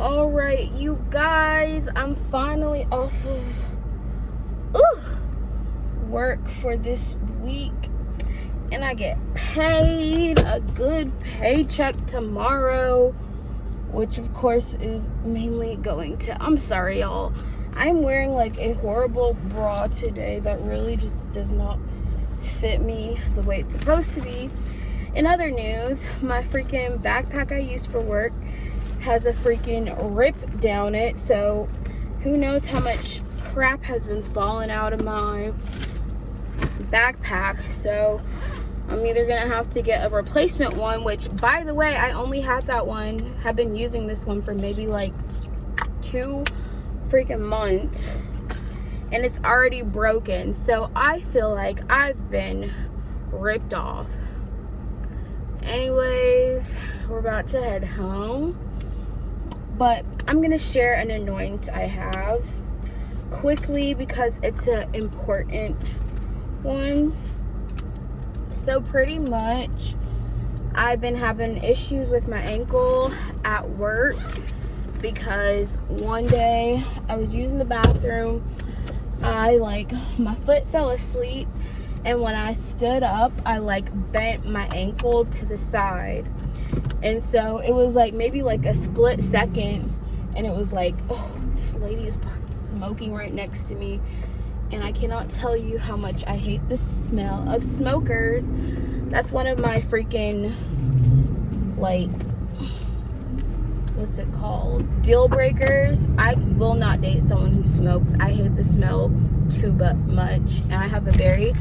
Alright, you guys, I'm finally off of work for this week, and I get paid a good paycheck tomorrow, which of course is mainly going to, I'm sorry y'all, I'm wearing like a horrible bra today that really just does not fit me the way it's supposed to be. In other news, my freaking backpack I used for work has a freaking rip down it, so who knows how much crap has been falling out of my backpack. So I'm either gonna have to get a replacement one, which by the way, I only had that one, have been using this one for maybe like 2 freaking months, and it's already broken. So I feel like I've been ripped off. Anyways, we're about to head home, but I'm gonna share an annoyance I have quickly because it's an important one. So pretty much I've been having issues with my ankle at work because one day I was using the bathroom, my foot fell asleep, and when I stood up I bent my ankle to the side, and so it was maybe a split second, and it was oh, this lady is smoking right next to me, and I cannot tell you how much I hate the smell of smokers. That's one of my freaking what's it called, deal breakers. I will not date someone who smokes. I hate the smell too much, and I have a very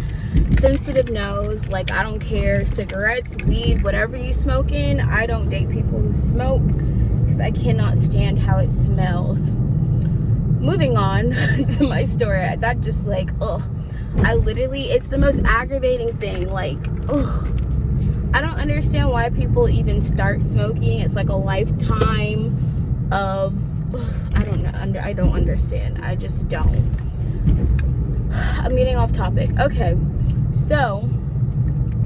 sensitive nose. I don't care, cigarettes, weed, whatever you smoking, I don't date people who smoke because I cannot stand how it smells. Moving on to my story, that just I literally, it's the most aggravating thing. I don't understand why people even start smoking. It's a lifetime of, I don't know, I don't understand. I just don't. I'm getting off topic. Okay, so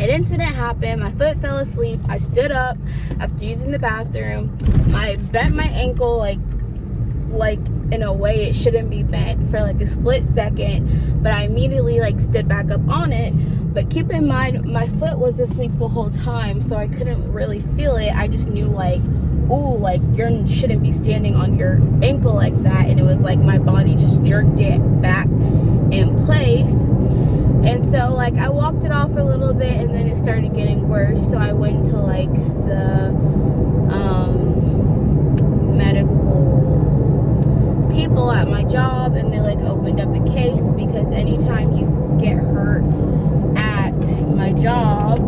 an incident happened. My foot fell asleep. I stood up after using the bathroom. I bent my ankle in a way it shouldn't be bent for a split second, but I immediately stood back up on it. But keep in mind, my foot was asleep the whole time, so I couldn't really feel it. I just knew you shouldn't be standing on your ankle like that, and it was my body just jerked it back in place. And so I walked it off a little bit, and then it started getting worse, so I went to the medical people at my job, and they opened up a case because anytime you get hurt at my job,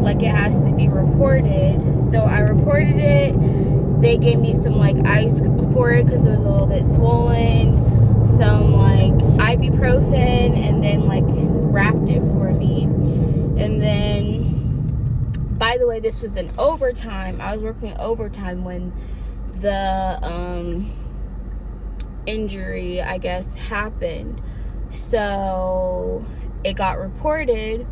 it has to be reported. So I reported it. They gave me some ice for it because it was a little bit swollen, some ibuprofen, and then wrapped it for me. And then, by the way, this was an overtime. I was working overtime when the injury, I guess, happened. So it got reported,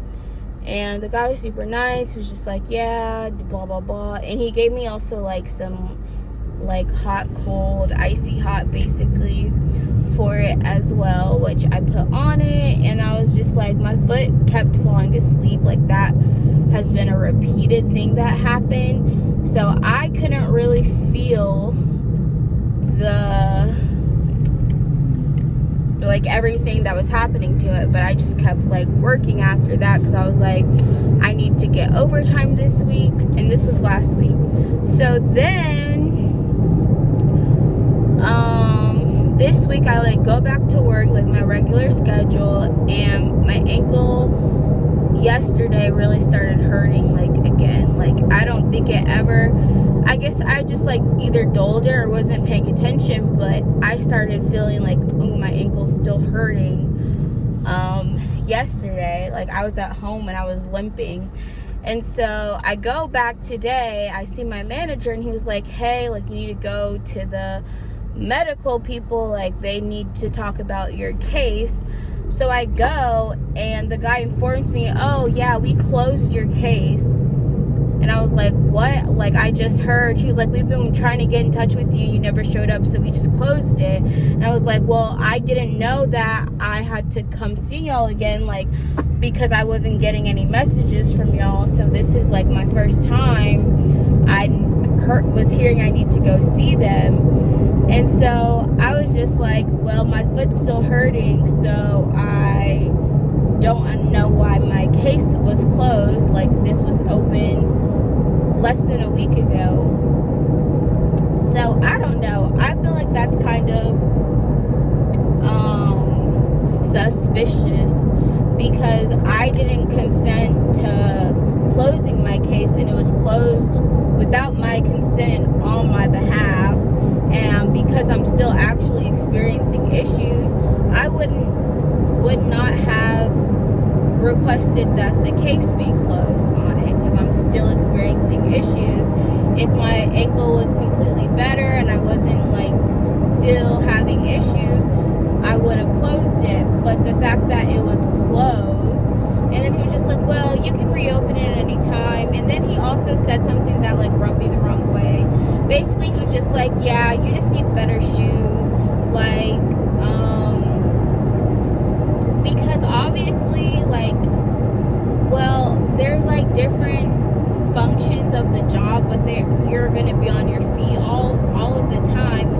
and the guy was super nice. He was just yeah, blah blah blah, and he gave me also some hot, cold, icy hot basically for it as well, which I put on it. And I was just my foot kept falling asleep. That has been a repeated thing that happened, so I couldn't really feel the everything that was happening to it, but I just kept working after that because I was I need to get overtime this week, and this was last week. So then this week I go back to work my regular schedule, and my ankle yesterday really started hurting again. I don't think it ever, I guess I just either dulled it or wasn't paying attention, but I started feeling ooh, my ankle's still hurting yesterday. I was at home and I was limping, and so I go back today. I see my manager, and he was hey, you need to go to the medical people, they need to talk about your case. So I go, and the guy informs me, oh yeah, we closed your case. And I was like, what? Like, I just heard. She was like, we've been trying to get in touch with you. You never showed up, so we just closed it. And I was like, well, I didn't know that I had to come see y'all again, like, because I wasn't getting any messages from y'all. So this is like my first time I was hearing I need to go see them. And so I was just like, well, my foot's still hurting, so I don't know why my case was closed. Like, this was open less than a week ago. So I don't know. I feel like that's kind of suspicious, because I didn't consent to closing my case, and it was closed without my consent on my behalf. And because I'm still actually experiencing issues, I would not have requested that the case be closed on it, because I'm still experiencing issues. If my ankle was completely better and I wasn't like still having issues, I would have closed it. But the fact that it was closed, and then he was just like, well, you can reopen it at any time. And then he also said something that like rubbed me the wrong way. Basically, he was just like, yeah, you just need better shoes, like because obviously, like, well, there's like different functions of the job, but you're gonna be on your feet all of the time.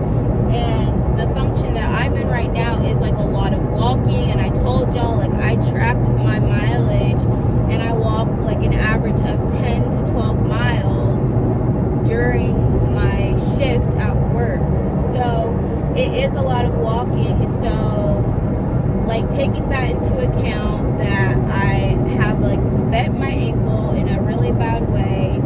And the function that I'm in right now is like a lot of walking. And I told y'all, like, I tracked my mileage, and I walk like an average of 10 to 12 miles during my shift at work. So it is a lot of walking. So like, taking that into account, that I have like bent my ankle in a really bad way,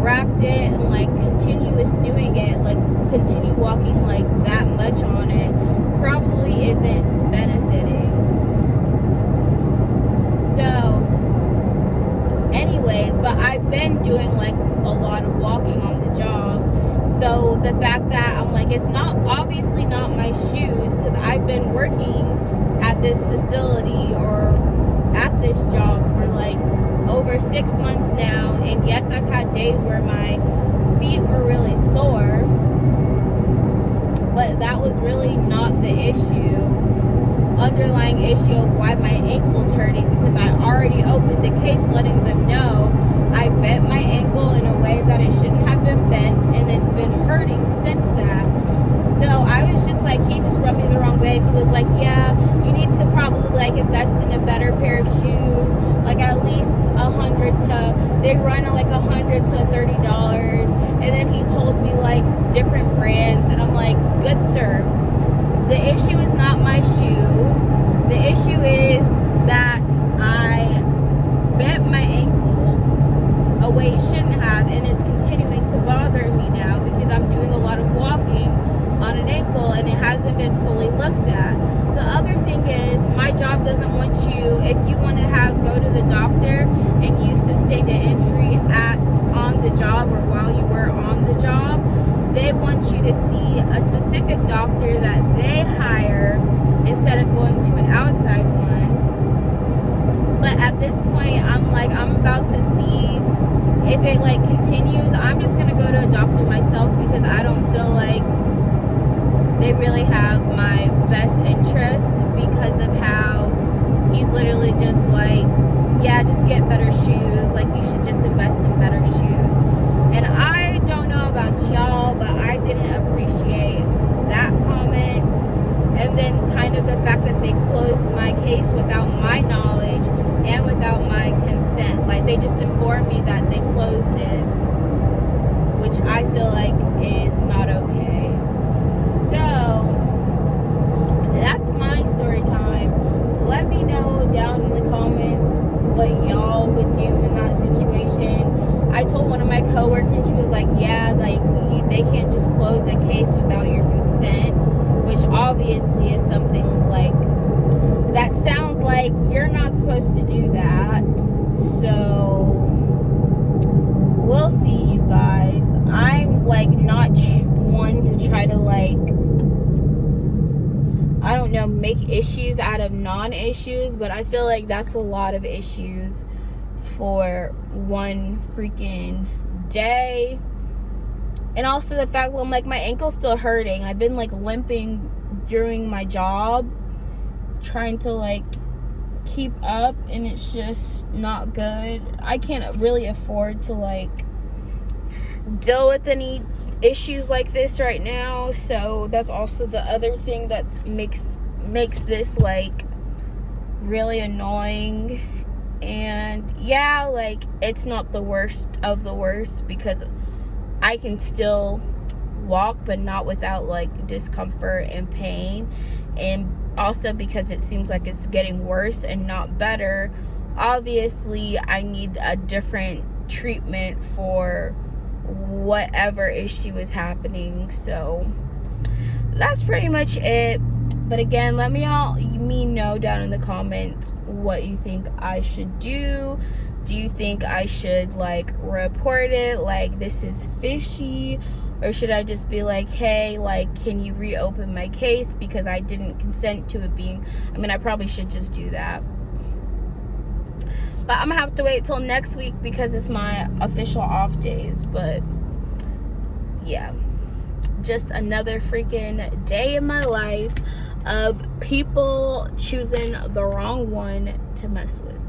wrapped it, and like continuous doing it, like continue walking like that much on it, probably isn't benefiting. So anyways, but I've been doing like a lot of walking on the job. So the fact that I'm like, it's not obviously not my shoes, because I've been working at this facility or at this job for like over 6 months now. And yes, I've had days where my feet were really sore, but that was really not the underlying issue of why my ankle's hurting, because I already opened the case letting them know I bent my ankle in a way that it shouldn't have been bent, and it's been hurting since that. So I was just like, he just rubbed me the wrong way. He was like, yeah, you need to probably like invest in a better pair of shoes, like at least they run like $100 to $30. And then he told me like different brands, and I'm like, good sir, the issue is not my shoes. The issue is that I bent my ankle a way it shouldn't have, and it's continuing to bother me now because I'm doing a lot of walking on an ankle, and it hasn't been fully looked at. The other thing is, my job doesn't want you, if you want to go to the doctor and you sustained an injury on the job or while you were on the job, they want you to see a specific doctor that they hire instead of going to an outside one. But at this point, I'm about to see if it like continues. I'm just gonna go to a doctor myself, because I don't feel like they really have my best interest, because of how he's literally just like, yeah, just get better shoes, like you should just invest in better shoes. And I don't know about y'all, but I didn't appreciate that comment. And then kind of the fact that they closed my case without my knowledge and without my consent. Like, they just informed me that they closed it, which I feel like is not okay. So that's my story time. Let me know down in the comments what y'all would do in that situation. I told one of my coworkers, she was like, yeah, like they can't just close a case without your consent, which obviously is something like, that sounds like you're not supposed to do that. So we'll see, you guys. I'm like not one to try to like, I don't know, make issues out of non-issues, but I feel like that's a lot of issues for one freaking day. And also the fact that I'm like, my ankle's still hurting. I've been like limping during my job, trying to like keep up, and it's just not good. I can't really afford to like deal with any issues like this right now. So that's also the other thing that makes this like really annoying. And yeah, like it's not the worst of the worst, because I can still walk, but not without like discomfort and pain. And also because it seems like it's getting worse and not better, obviously I need a different treatment for whatever issue is happening. So that's pretty much it. But again, let me know down in the comments what you think I should do. Do you think I should like report it, like this is fishy? Or should I just be like, hey, like, can you reopen my case because I didn't consent to it being... I mean, I probably should just do that. But I'm going to have to wait till next week because it's my official off days. But, yeah. Just another freaking day in my life of people choosing the wrong one to mess with.